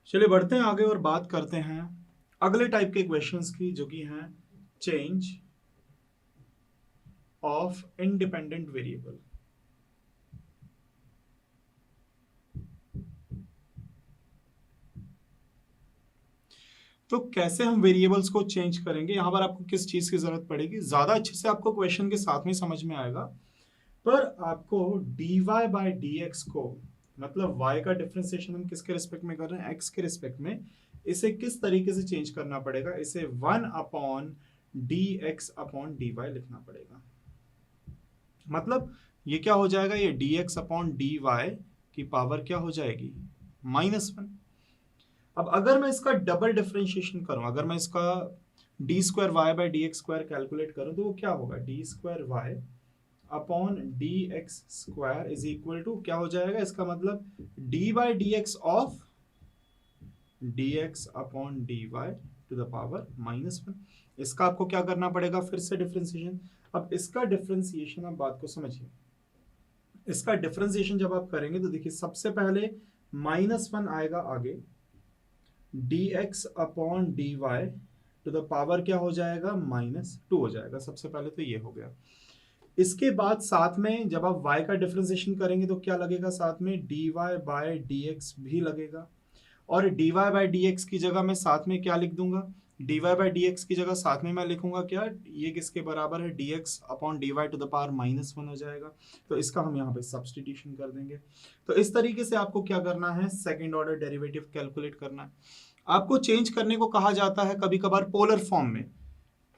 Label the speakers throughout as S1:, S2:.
S1: चलिए बढ़ते हैं आगे और बात करते हैं अगले टाइप के क्वेश्चंस की, जो कि हैं चेंज ऑफ इंडिपेंडेंट वेरिएबल। तो कैसे हम वेरिएबल्स को चेंज करेंगे, यहां पर आपको किस चीज की जरूरत पड़ेगी, ज्यादा अच्छे से आपको क्वेश्चन के साथ में समझ में आएगा। पर आपको dy बाय dx को, मतलब y का डिफरेंशिएशन हम किसके रिस्पेक्ट में कर रहे हैं, x के रिस्पेक्ट में, इसे किस तरीके से चेंज करना पड़ेगा, इसे 1 अपॉन dx अपॉन dy लिखना पड़ेगा। मतलब ये क्या हो जाएगा, ये dx अपॉन dy की पावर क्या हो जाएगी, -1। अब अगर मैं इसका डबल डिफरेंशिएशन करूं, अगर मैं इसका d square y by d x square calculate करूं, तो वो क्या होगा, d square y upon d x square is equal to क्या हो जाएगा, इसका मतलब d by d x of d x upon d y to the power -1। इसका आपको क्या करना पड़ेगा, फिर से डिफरेंशिएशन। अब इसका डिफरेंशिएशन, आप बात को समझिए, इसका डिफरेंशिएशन जब आप करेंगे तो देखिए सबसे पहले -1 आएगा आगे, dx upon dy to the power क्या हो जाएगा, -2 हो जाएगा। सबसे पहले तो ये हो गया। इसके बाद साथ में जब आप y का डिफरेंशिएशन करेंगे तो क्या लगेगा, साथ में dy बाय dx भी लगेगा। और dy बाय dx की जगह मैं साथ में क्या लिख दूंगा, dy बाय dx की जगह साथ में मैं लिखूंगा क्या, ये किसके बराबर है, dx upon dy to the power -1 हो जाएगा। तो इसका हम यहाँ पे सब्सटीट्यूशन कर देंगे। तो इस तरीके से आपको क्या करना है, सेकेंड ऑर्डर डेरिवेटिव कैलकुलेट करना है। आपको चेंज करने को कहा जाता है कभी कभार पोलर फॉर्म में।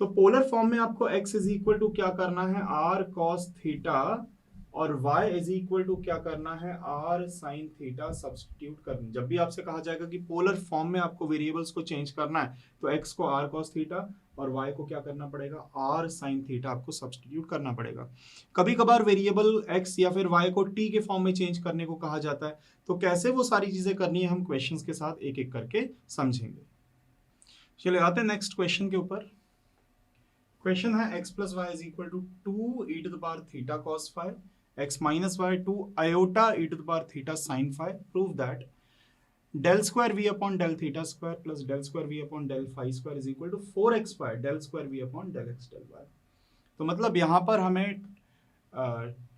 S1: तो पोलर फॉर्म में आपको x इज इक्वल टू क्या करना है, r cos थीटा, और y इज इक्वल टू क्या करना है, r sin थीटा सब्स्टिट्यूट करना। जब भी आपसे कहा जाएगा कि पोलर फॉर्म में आपको वेरिएबल्स को चेंज करना है, तो x को r cos थीटा और y को क्या करना पड़ेगा, r sin थीटा आपको सब्स्टिट्यूट करना पड़ेगा। कभी कभार वेरिएबल x या फिर y को t के फॉर्म में चेंज करने को कहा जाता है। तो कैसे वो सारी चीजें करनी है, हम क्वेश्चंस के साथ एक एक करके समझेंगे। चलिए आते हैं नेक्स्ट क्वेश्चन के ऊपर। क्वेश्चन है x plus y is equal to 2 e to the power theta cos phi, x minus y 2 iota e to the power theta sine phi. Prove that del square v upon del theta square plus del square v upon del phi square is equal to 4x square del square v upon del x del y। तो मतलब यहाँ पर हमें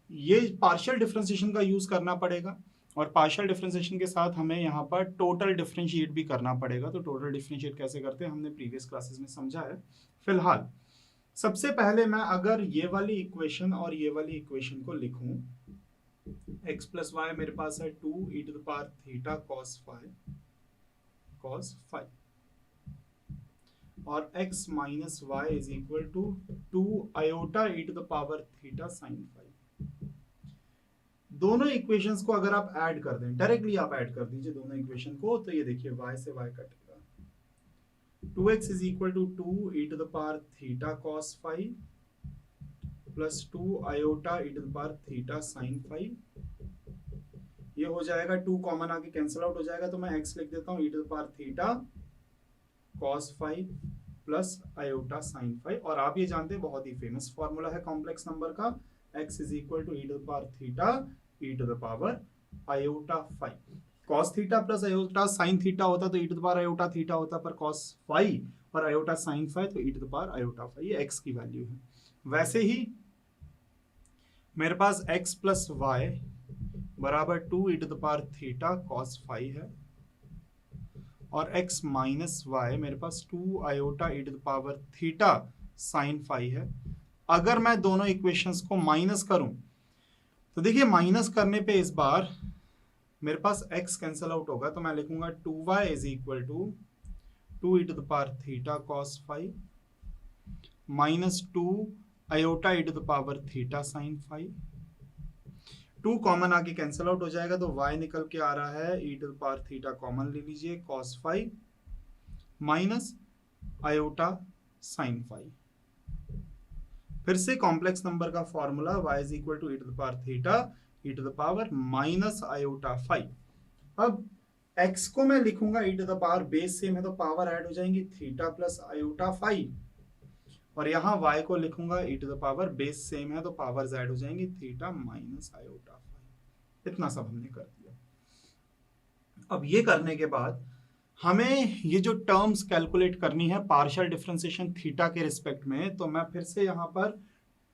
S1: ये partial differentiation का use करना पड़ेगा, और पार्शियल डिफरेंशिएशन के साथ हमें यहाँ पर टोटल डिफरेंशिएट भी करना पड़ेगा। तो टोटल डिफरेंशिएट कैसे करते हैं, हमने प्रीवियस क्लासेस में समझा है। फिलहाल सबसे पहले मैं अगर ये वाली इक्वेशन और ये वाली इक्वेशन को लिखूं, x प्लस वाई मेरे पास है 2 e to the power theta cos 5 और x minus y is equal to 2 iota e to the power theta sine 5। दोनों इक्वेशंस को अगर आप ऐड कर दें, डायरेक्टली आप ऐड कर दीजिए दोनों इक्वेशन को, तो ये देखिए y से y कटेगा, 2x is equal to 2 e to the power theta cos 5 plus 2 iota e to the power theta sine 5। ये हो जाएगा 2 कॉमन आके कैंसिल आउट हो जाएगा, तो मैं x लिख देता हूँ e to the power theta cos 5 plus iota sine 5। और आप ये जानते हैं बहुत ही फेमस फॉर्मूला है कॉम्प्लेक्स नंबर का, x is equal to e to the power theta e to the power iota 5। cos theta plus iota sine theta होता तो e to the power iota theta होता, पर cos 5 और iota sine 5 तो e to the power iota 5, ये x की value है। वैसे ही मेरे पास x प्लस वाई बराबर 2 e to the power theta cos 5 है, और x माइनस वाई मेरे पास 2 iota e to the power theta sine 5 है। अगर मैं दोनों इक्वेशंस को माइनस करूं, तो देखिए माइनस करने पे इस बार मेरे पास x कैंसिल आउट होगा, तो मैं लिखूंगा 2y is equal to 2 e to the power theta cos 5 minus 2 iota e to the power theta sine 5। 2 common आके कैंसिल आउट हो जाएगा, तो y निकल के आ रहा है e to the power theta common ले लीजिए, cos 5 माइनस आयोटा साइन 5। फिर से कॉम्प्लेक्स नंबर का formula y is equal to e to the power theta e to the power minus iota 5। अब x को मैं लिखूंगा e to the power, base same है तो पावर ऐड हो जाएंगी, थीटा प्लस आयोटा 5, और यहाँ y को लिखूंगा e to the power, base same है तो पावर्स ऐड हो जाएंगी, थीटा माइनस आयोटा 5। इतना सब हमने कर दिया। अब ये करने के बाद हमें ये जो टर्म्स कैलकुलेट करनी है पार्शियल डिफरेंशिएशन थीटा के रिस्पेक्ट में, तो मैं फिर से यहाँ पर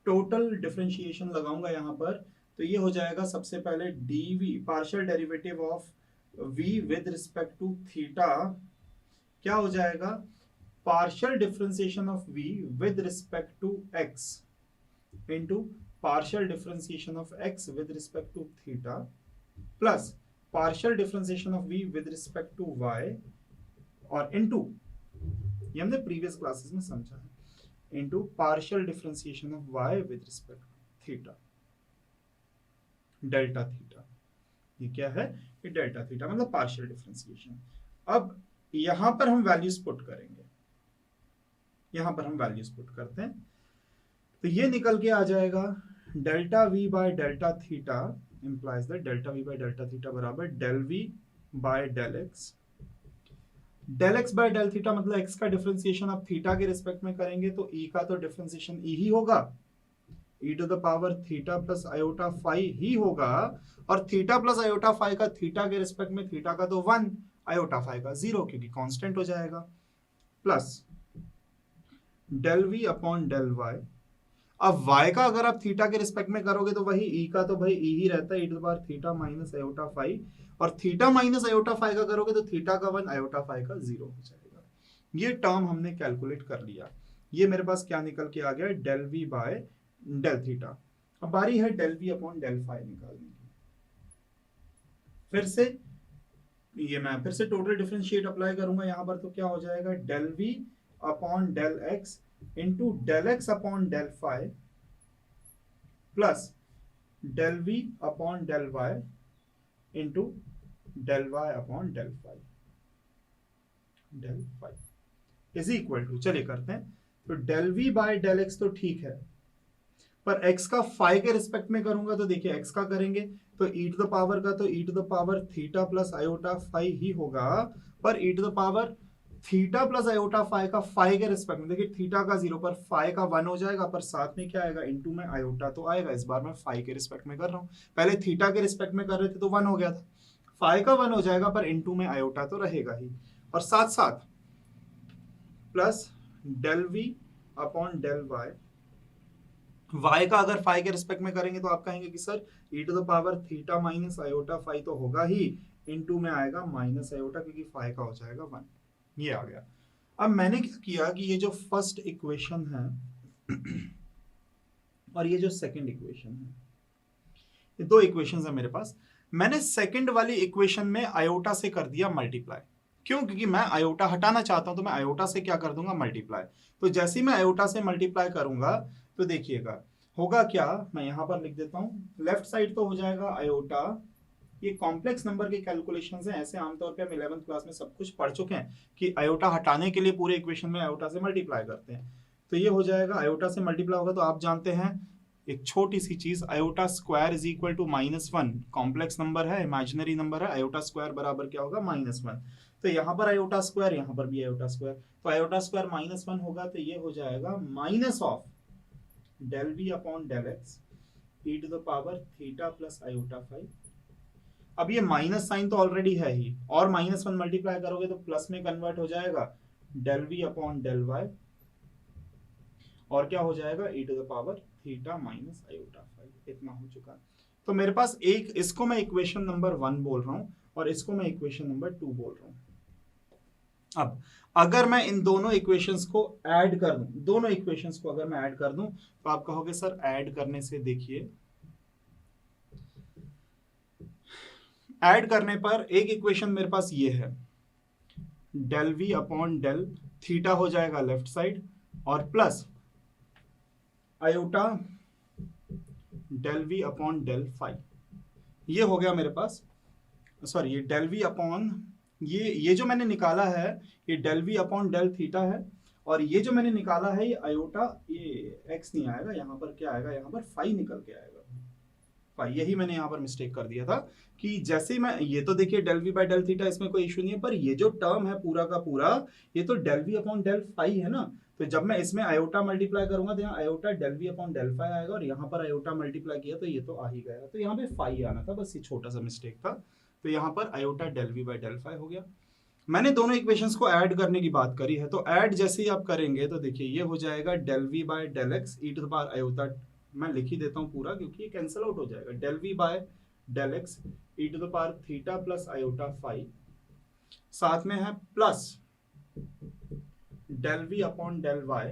S1: टोटल डिफरेंशिएशन लगाऊंगा यहाँ पर। तो ये हो जाएगा सबसे पहले d v partial derivative of v with respect to theta, क्या हो जाएगा, partial differentiation of v with respect to x into partial differentiation of x with respect to theta plus partial differentiation of v with respect to y और into, ये हमने previous classes में समझा है, into partial differentiation of y with respect to theta, delta theta. ये क्या है, ये डेल्टा थीटा मतलब पार्शियल डिफरेंशिएशन। अब यहां पर हम वैल्यूज पुट करेंगे, यहां पर हम वैल्यूज पुट करते हैं, तो ये निकल के आ जाएगा delta V by delta theta implies that delta V by delta theta बराबर del we by del X. Del X by del theta मतलब एक्स का डिफरेंशिएशन आप थीटा के रिस्पेक्ट में करेंगे तो ई का तो डिफरेंशिएशन ई ही होगा, e to the power theta plus iota phi ही होगा, और थीटा प्लस आयोटा फाई का थीटा के रिस्पेक्ट में थीटा का तो 1, आयोटा फाई का 0 क्योंकि कांस्टेंट हो जाएगा, plus del we upon del y. अब y का अगर आप थीटा के रिस्पेक्ट में करोगे तो वही e का तो भाई e ही रहता है, e to the power theta minus iota phi, और थीटा माइनस आयोटा फाई का करोगे तो थीटा का 1 आयोटा फाई का 0 हो जाएगा। ये टर्म हमने कैलकुलेट कर लिया, ये मेरे पास क्या निकल के आ गया, del we by del theta. अब बारी है del we upon del phi निकालने की। फिर से ये मैं फिर से टोटल डिफरेंशिएट अप्लाई करूंगा यहाँ पर, तो क्या हो जाएगा del we upon del x into del x upon del phi plus del we upon del y into del y upon del phi, del phi is equal to, चलिए करते हैं, तो del we by del x तो ठीक है, पर x का phi के रिस्पेक्ट में करूंगा तो देखिए x का करेंगे तो e टू द पावर का तो e to the power theta plus iota phi ही होगा, पर e to the power theta plus iota phi का फाई के रिस्पेक्ट में देखिए थीटा का 0 पर फाई का 1 हो जाएगा, पर साथ में क्या आएगा इनटू में आयोटा तो आएगा, इस बार मैं फाई के रिस्पेक्ट में कर रहा हूं, पहले थीटा के रिस्पेक्ट में कर रहे थे तो 1 हो गया था, फाई का 1 हो जाएगा पर इनटू में आयोटा तो रहेगा ही, और साथ साथ plus del we upon del y. y का अगर फाई के रिस्पेक्ट में करेंगे तो आप कहेंगे कि sir e to the power theta minus iota phi तो होगा ही, इनटू में आएगा माइनस आयोटा क्योंकि फाई का हो जाएगा 1, ये आ गया। अब मैंने क्या किया कि ये जो फर्स्ट इक्वेशन है और ये जो सेकंड इक्वेशन है, ये दो इक्वेशंस है मेरे पास, मैंने सेकंड वाली इक्वेशन में आयोटा से कर दिया मल्टीप्लाई। क्यों? क्योंकि मैं आयोटा हटाना चाहता हूं तो मैं आयोटा से क्या कर दूंगा, मल्टीप्लाई। तो जैसे ही मैं आयोटा से मल्टीप्लाई करूंगा तो देखिएगा होगा क्या, मैं यहां पर लिख देता हूं, लेफ्ट साइड तो हो जाएगा आयोटा, ये कॉम्प्लेक्स नंबर के कैलकुलेशंस हैं, ऐसे आमतौर पे हम 11th क्लास में सब कुछ पढ़ चुके हैं कि आयोटा हटाने के लिए पूरे इक्वेशन में आयोटा से मल्टीप्लाई करते हैं, तो ये हो जाएगा आयोटा से मल्टीप्लाई होगा, तो आप जानते हैं एक छोटी सी चीज, iota square is equal to -1, complex number है, इमेजिनरी नंबर है, आयोटा स्क्वायर बराबर क्या होगा, -1, तो यहाँ पर आयोटा स्क्वायर, यहाँ पर भी आयोटा स्क्वायर, तो आयोटा स्क्वायर -1 होगा, तो ये हो जाएगा minus of del we upon del x e to the power theta plus iota phi. अब ये माइनस साइन तो ऑलरेडी है ही, और -1 मल्टीप्लाई करोगे तो प्लस में कन्वर्ट हो जाएगा del we upon del y, और क्या हो जाएगा e to the power theta minus iota phi, इतना हो चुका है। तो मेरे पास एक, इसको मैं इक्वेशन नंबर 1 बोल रहा हूं और इसको मैं इक्वेशन नंबर 2 बोल रहा हूं। अब अगर मैं इन दोनों इक्वेशंस को ऐड कर दूं, दोनों इक्वेशंस को अगर मैं ऐड कर दूं तो आप कहोगे सर ऐड करने से, देखिए ऐड करने पर एक इक्वेशन मेरे पास ये है, del we upon del theta हो जाएगा लेफ्ट साइड, और plus iota del we upon del phi, ये हो गया मेरे पास, सॉरी ये डेल वी अपॉन, ये जो मैंने निकाला है ये del we upon del theta है, और ये जो मैंने निकाला है ये आयोटा, ये एक्स नहीं आएगा, यहाँ पर क्या आएगा, यहाँ पर फाई निकल के आएगा, फाई, यही मैंने यहाँ पर मिस्टेक कर दिया था कि जैसे ही मैं, ये तो देखिए del we by del theta, इसमें कोई इशू नहीं है, पर ये जो टर्म है पूरा का पूरा, ये तो del we upon del phi है ना, तो जब मैं इसमें आयोटा मल्टीप्लाई करूंगा तो यहाँ iota del we upon del phi आएगा, और यहाँ पर आयोटा मल्टीप्लाई किया तो ये तो आ ही गया, तो यहाँ पे फाई आना था, बस ये छोटा सा मिस्टेक था, तो यहाँ पर iota del we by del phi हो गया। मैंने दोनों इक्वेशंस को ऐड करने की बात करी है, तो ऐड जैसे ही आप करेंगे तो देखिए ये हो जाएगा del we by del x e to the power iota, मैं लिख ही देता हूँ पूरा क्योंकि ये कैंसिल आउट हो जाएगा, del we by del x e to the power theta plus iota phi, साथ में है plus del we upon del Y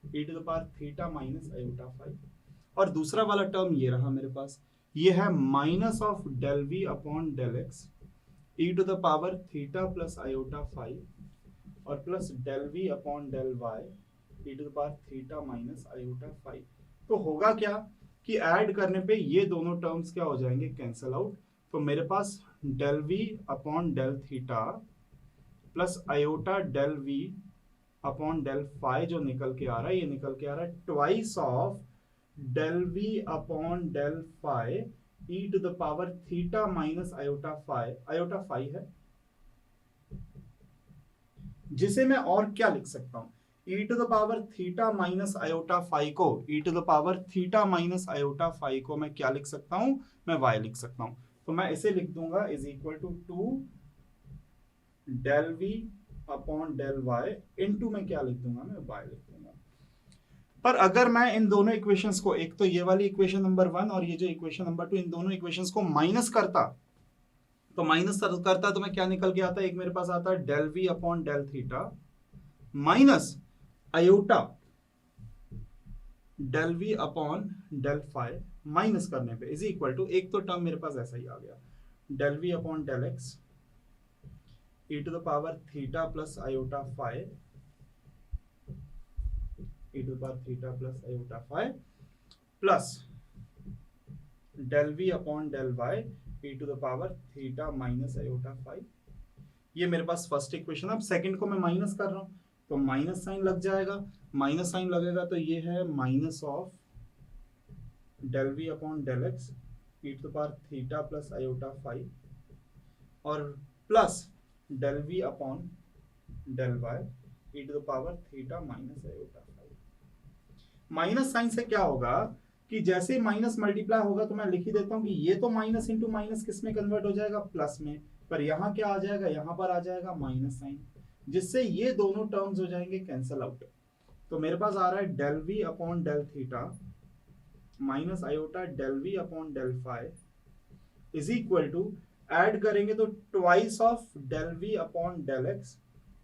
S1: e to the power theta minus iota phi, और दूसरा वाला टर्म ये रहा मेरे पास, ये है minus of del we upon del x e to the power theta plus iota five और plus del we upon del Y e to the power theta minus iota five. तो होगा क्या कि ऐड करने पे ये दोनों टर्म्स क्या हो जाएंगे, कैंसल आउट। तो मेरे पास del we upon del theta plus iota del we upon del phi जो निकल के आ रहा है, ये निकल के आ रहा है twice of del we upon del phi e to the power theta minus iota phi है, जिसे मैं और क्या लिख सकता हूं, e to the power theta minus iota phi को, e to the power theta minus iota phi को मैं क्या लिख सकता हूं, मैं वाई लिख सकता हूं। तो मैं इसे लिख दूंगा is equal to 2 del we upon del y into मैं क्या लिख दूंगा, मैं वाई लिख दूंगा। पर अगर मैं इन दोनों इक्वेशंस को, एक तो ये वाली इक्वेशन नंबर 1 और ये जो इक्वेशन नंबर 2, इन दोनों इक्वेशंस को माइनस करता, तो माइनस करता तो मैं क्या निकल के आता है, एक मेरे पास आता है del we upon del theta minus iota del we upon del phi, minus करने पे इज इक्वल टू, एक तो टर्म मेरे पास ऐसा ही आ गया, del we upon del x e to the power theta plus iota phi e to the power theta plus iota phi plus del we upon del Y e to the power theta minus iota phi. ये मेरे पास first equation. अब second को मैं minus कर रहा हूं तो माइनस साइन लग जाएगा, माइनस साइन लगेगा तो ये है minus of del we upon del x e to the power theta plus iota phi और plus del we upon del Y e to the power theta minus iota phi. Minus sign से क्या होगा कि जैसे minus multiply होगा तो मैं लिख ही देता हूं कि ये तो माइनस इंटू माइनस किस में कन्वर्ट हो जाएगा, प्लस में, पर यहां क्या आ जाएगा, यहां पर आ जाएगा माइनस साइन, जिससे ये दोनों टर्म्स हो जाएंगे कैंसल आउट। तो मेरे पास आ रहा है del we upon del theta minus iota del we upon del phi is equal to, add करेंगे तो twice of del we upon del x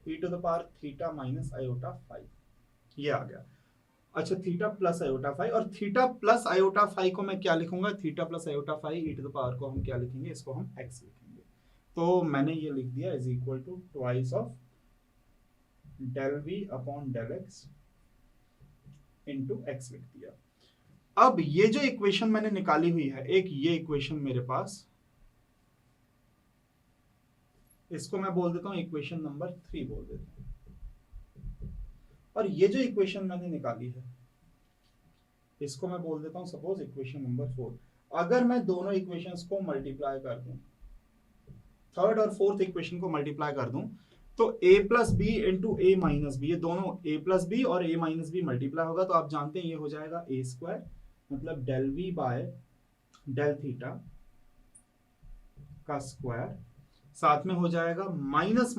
S1: e to the power theta minus iota phi, ये आ गया। अच्छा, theta plus iota phi, और theta plus iota phi को मैं क्या लिखूंगा, theta plus iota phi e to the power को हम क्या लिखेंगे, इसको हम एक्स लिखेंगे। तो मैंने ये लिख दिया is equal to twice of del we upon del x into x लिख दिया। अब ये जो इक्वेशन मैंने निकाली हुई है, एक ये इक्वेशन मेरे पास, इसको मैं बोल देता हूं इक्वेशन नंबर 3 बोल देता हूं, और ये जो इक्वेशन मैंने निकाली है इसको मैं बोल देता हूं सपोज इक्वेशन नंबर 4। अगर मैं दोनों इक्वेशंस को मल्टीप्लाई कर दूं, थर्ड और फोर्थ इक्वेशन को मल्टीप्लाई कर दूं, तो a plus b into a minus b, ये दोनों a प्लस बी और a माइनस बी मल्टीप्लाई होगा तो आप जानते हैं ये हो जाएगा a स्क्वायर, मतलब del v by del theta का स्क्वायर, साथ में हो जाएगा minus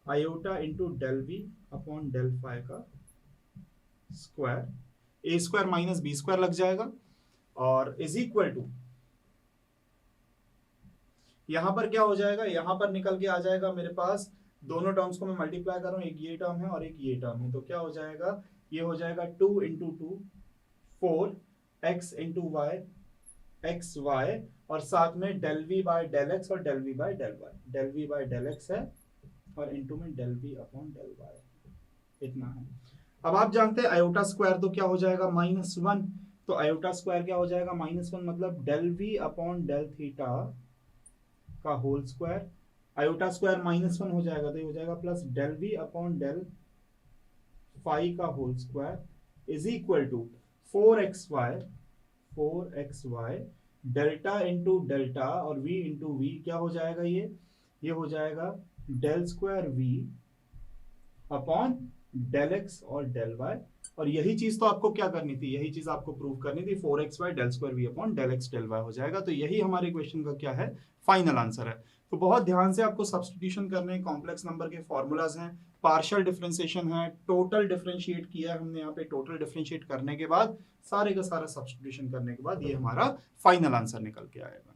S1: iota into del we upon del phi का square, a square minus b square लग जाएगा, और इज इक्वल टू, यहां पर क्या हो जाएगा, यहां पर निकल के आ जाएगा मेरे पास, दोनों टर्म्स को मैं मल्टीप्लाई कर रहा हूं, एक ये टर्म है और एक ये टर्म है, तो क्या हो जाएगा, ये हो जाएगा 2 into 2 4 x into y x y, और साथ में del we by del x और del we by del y, del we by del x है और इंटू में del we upon del y, इतना है। अब आप जानते हैं आयोटा स्क्वायर तो क्या हो जाएगा -1, तो आयोटा स्क्वायर क्या हो जाएगा -1, मतलब del we upon del theta का होल स्क्वायर, आयोटा स्क्वायर -1 हो जाएगा तो ये हो जाएगा plus del we upon del phi का whole square is equal to 4xy delta into delta और v इंटू वी, क्या हो जाएगा, ये हो जाएगा del square v upon del x और डेल वाई और यही चीज तो आपको क्या करनी थी, यही चीज आपको प्रूव करनी थी, 4xy del square v upon del x del y हो जाएगा। तो यही हमारे क्वेश्चन का क्या है, फाइनल आंसर है। तो बहुत ध्यान से आपको सब्स्टिट्यूशन करने, कॉम्प्लेक्स नंबर के फॉर्मूलाज हैं, पार्शियल डिफरेंशिएशन है, टोटल डिफरेंशिएट किया है हमने यहाँ पे, टोटल डिफरेंशिएट करने के बाद सारे का सारा सब्स्टिट्यूशन करने के बाद ये हमारा फाइनल आंसर निकल के आएगा।